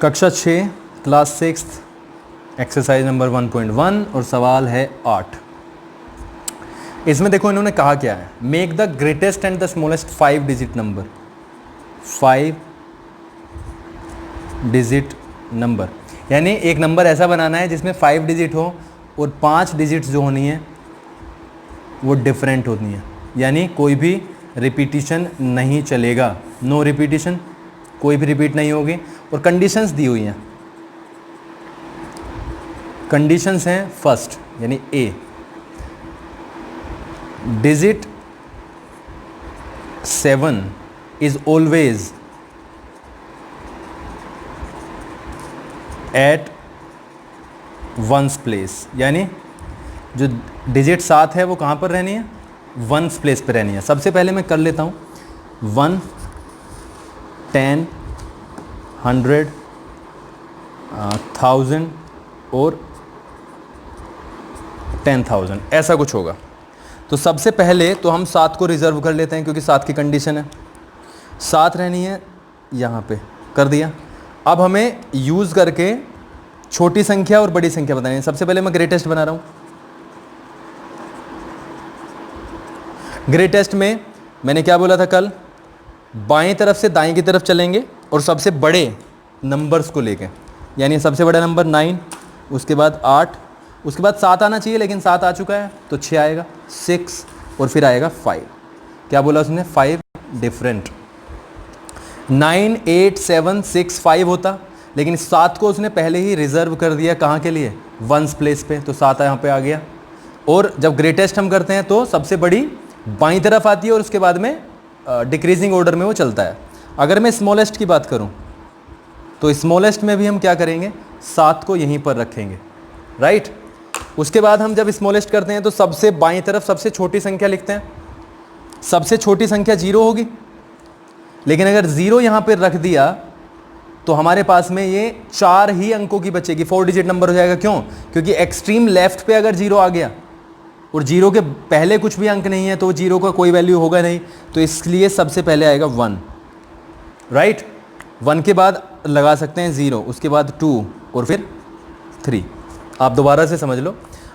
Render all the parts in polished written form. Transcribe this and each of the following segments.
कक्षा 6 class 6 exercise number 1.1 और सवाल है 8। इसमें देखो इन्होंने कहा क्या है, make the greatest and the smallest 5 digit number. 5 digit number यानी एक नंबर ऐसा बनाना है जिसमें 5 डिजिट हो और 5 डिजिट्स जो होनी है वो डिफरेंट होनी है, यानी कोई भी रिपीटिशन नहीं चलेगा, नो रिपीटिशन, कोई भी रिपीट नहीं होगी। और कंडीशंस दी हुई हैं, कंडीशंस हैं फर्स्ट यानी A, digit 7 is always at one's place, यानी जो डिजिट 7 है वो कहाँ पर रहनी है, वंस प्लेस पे रहनी है। सबसे पहले मैं कर लेता हूँ 1, 10, 100, 1000 और 10,000 ऐसा कुछ होगा। तो सबसे पहले तो हम 7 को रिज़र्व कर लेते हैं क्योंकि 7 की कंडीशन है, 7 रहनी है यहाँ पे, कर दिया। अब हमें यूज़ करके छोटी संख्या और बड़ी संख्या बतानी है। सबसे पहले मैं ग्रेटेस्ट बना रहा हूँ। ग्रेटेस्ट में मैंने क्या बोला था कल, बाएं तरफ से दाएं की तरफ चलेंगे और सबसे बड़े नंबर्स को लेके, यानी सबसे बड़ा नंबर 9, उसके बाद 8, उसके बाद 7 आना चाहिए लेकिन 7 आ चुका है तो 6 आएगा, 6 और फिर आएगा 5। क्या बोला उसने, 5 डिफरेंट। 9, 8, 7, 6, 5 होता, लेकिन 7 को उसने पहले ही रिजर्व कर दिया कहाँ के लिए, वंस प्लेस पे, तो 7 यहाँ पे आ गया। और जब ग्रेटेस्ट हम करते हैं तो सबसे बड़ी बाईं तरफ आती है और उसके बाद में डिक्रीजिंग ऑर्डर में वो चलता है। अगर मैं स्मॉलेस्ट की बात करूं तो स्मॉलेस्ट में भी हम क्या करेंगे, 7 को यहीं पर रखेंगे, राइट। उसके बाद हम जब स्मॉलेस्ट करते हैं तो सबसे बाईं तरफ सबसे छोटी संख्या लिखते हैं। सबसे छोटी संख्या 0 होगी, लेकिन अगर 0 यहाँ पर रख दिया तो हमारे पास में ये 4 ही अंकों की बचेगी, 4 डिजिट नंबर हो जाएगा। क्यों, क्योंकि एक्सट्रीम लेफ्ट पे अगर 0 आ गया और 0 के पहले कुछ भी अंक नहीं है तो 0 का कोई वैल्यू होगा नहीं, तो इसलिए सबसे पहले आएगा 1, राइट। 1 के बाद लगा सकते हैं 0, उसके बाद 2 और फिर 3। आप दोबारा से समझ लो,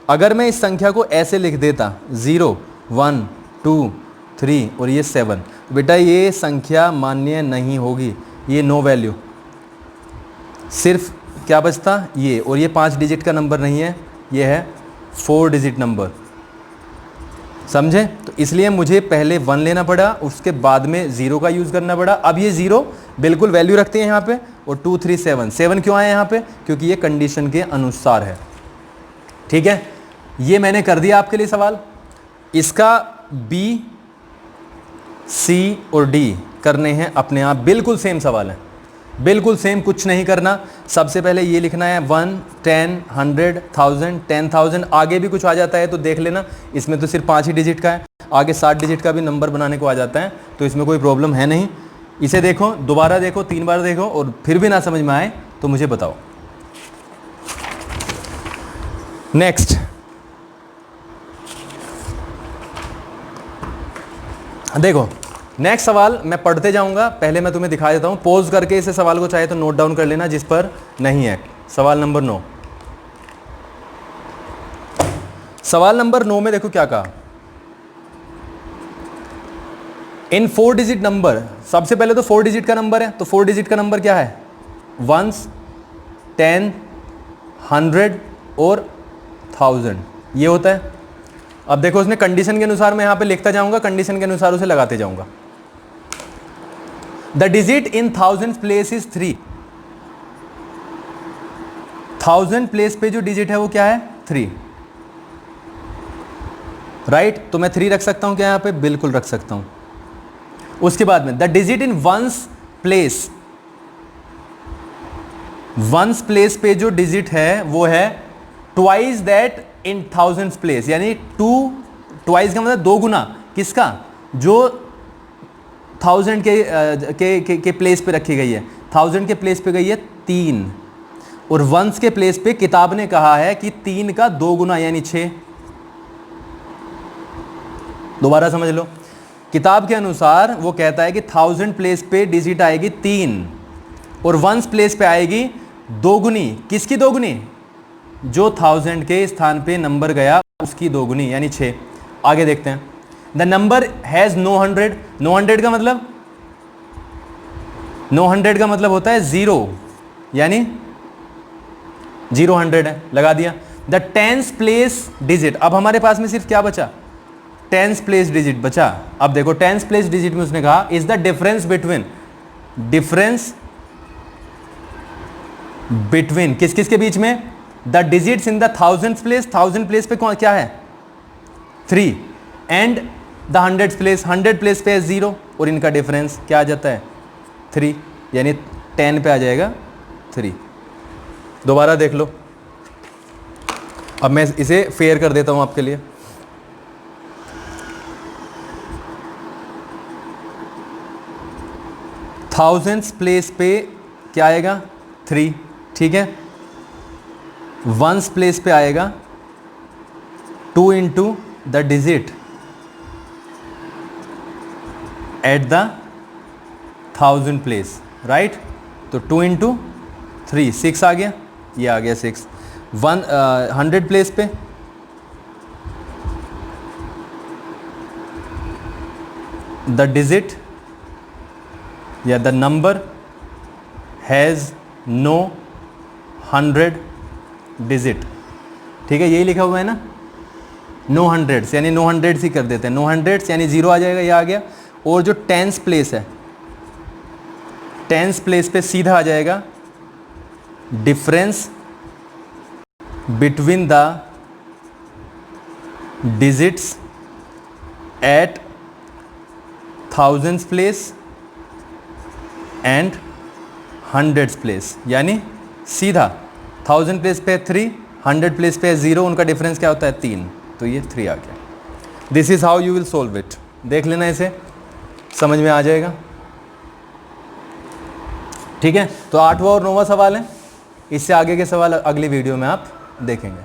अगर मैं इस संख्या को ऐसे लिख देता 0, 1, 2, 3 और ये 7, बेटा ये संख्या मान्य नहीं होगी, ये नो वैल्यू। सिर्फ क्या बचता, ये, और ये 5 डिजिट का नंबर नहीं है, ये है 4 डिजिट नंबर, समझे। तो इसलिए मुझे पहले 1 लेना पड़ा, उसके बाद में 0 का यूज़ करना पड़ा। अब ये 0 बिल्कुल वैल्यू रखते हैं यहाँ पे, और 2, 3, 7 क्यों आए यहाँ पे, क्योंकि ये कंडीशन के अनुसार है, ठीक है। ये मैंने कर दिया आपके लिए सवाल। इसका B, C और D करने हैं अपने आप, बिल्कुल सेम सवाल है, बिल्कुल सेम, कुछ नहीं करना। सबसे पहले ये लिखना है 1, 10, 100, 1000, 10,000। आगे भी कुछ आ जाता है तो देख लेना, इसमें तो सिर्फ 5 ही डिजिट का है, आगे 60 डिजिट का भी नंबर बनाने को आ जाता है, तो इसमें कोई प्रॉब्लम है नहीं। इसे देखो, दोबारा देखो, 3 बार देखो, और फिर भी ना समझ में आए तो मुझे बताओ। नेक्स्ट, देखो नेक्स्ट सवाल मैं पढ़ते जाऊंगा, पहले मैं तुम्हें दिखा देता हूं, पॉज करके इसे सवाल को चाहे तो नोट डाउन कर लेना जिस पर नहीं है। सवाल नंबर 9। सवाल नंबर 9 में देखो क्या कहा, इन 4 डिजिट नंबर, सबसे पहले तो 4 डिजिट का नंबर है, तो 4 डिजिट का नंबर क्या है, 1, 10, 100 और 1000 ये होता है। अब देखो उसने कंडीशन के अनुसार, मैं यहां पे लिखता जाऊंगा, कंडीशन के अनुसार उसे लगाते जाऊंगा। The digit in 1000 place is 3। 1000 place पे जो डिजिट है वो क्या है, 3, राइट। तो मैं 3 रख सकता हूं क्या यहां पे, बिल्कुल रख सकता हूं। उसके बाद में the digit in ones place, ones place पे जो डिजिट है वो है ट्वाइस दैट इन 1000 प्लेस, यानी 2 ट्वाइस का मतलब 2 गुना किसका, जो 1000 के प्लेस पे रखी गई है। 1000 के प्लेस पे गई है 3, और वंस के प्लेस पे किताब ने कहा है कि 3 का 2 गुना यानी 6। दोबारा समझ लो, किताब के अनुसार वो कहता है कि 1000 प्लेस पे डिजिट आएगी 3, और वंस प्लेस पे आएगी दोगुनी। किसकी दोगुनी? जो 1000 के स्थान पे नंबर गया उसकी दोगुनी, यानी 6। आगे देखते हैं। The number has 900। 900 का मतलब 900 का मतलब होता है 0, यानी 0 है, लगा दिया। द टेंस प्लेस डिजिट, अब हमारे पास में सिर्फ क्या बचा? टेंस प्लेस डिजिट बचा। अब देखो टेंस प्लेस डिजिट में उसने कहा इज द डिफरेंस बिटवीन किस किस के बीच में? The digits in the 1000 place, 1000 place पे कौन क्या है? 3, एंड द 100 प्लेस, 100 प्लेस पे है 0, और इनका डिफरेंस क्या आ जाता है? 3, यानी 10 पे आ जाएगा 3। दोबारा देख लो। अब मैं इसे फेयर कर देता हूं आपके लिए। थाउजेंड्स प्लेस पे क्या आएगा? 3, ठीक है। वंस प्लेस पे आएगा 2 into the digit at the 1000 place, right. तो 2 इंटू 3, 6 आ गया, ये आ गया 6। 100 प्लेस पे द डिजिट या the number has no 100 digit, ठीक है, यही लिखा हुआ है ना, नो 100, यानी नो 100 ही कर देते हैं। नो 100 यानी 0 आ जाएगा, ये आ गया। और जो टेंस प्लेस है, टेंस प्लेस पे सीधा आ जाएगा difference between the digits at 1000 place and 100 place, यानी सीधा 1000 प्लेस पे 3, 100 प्लेस पे 0, उनका डिफरेंस क्या होता है? 3, तो ये 3 आ गया। This is how you will solve it. देख लेना, इसे समझ में आ जाएगा, ठीक है। तो 8वां और 9वां सवाल है, इससे आगे के सवाल अगली वीडियो में आप देखेंगे।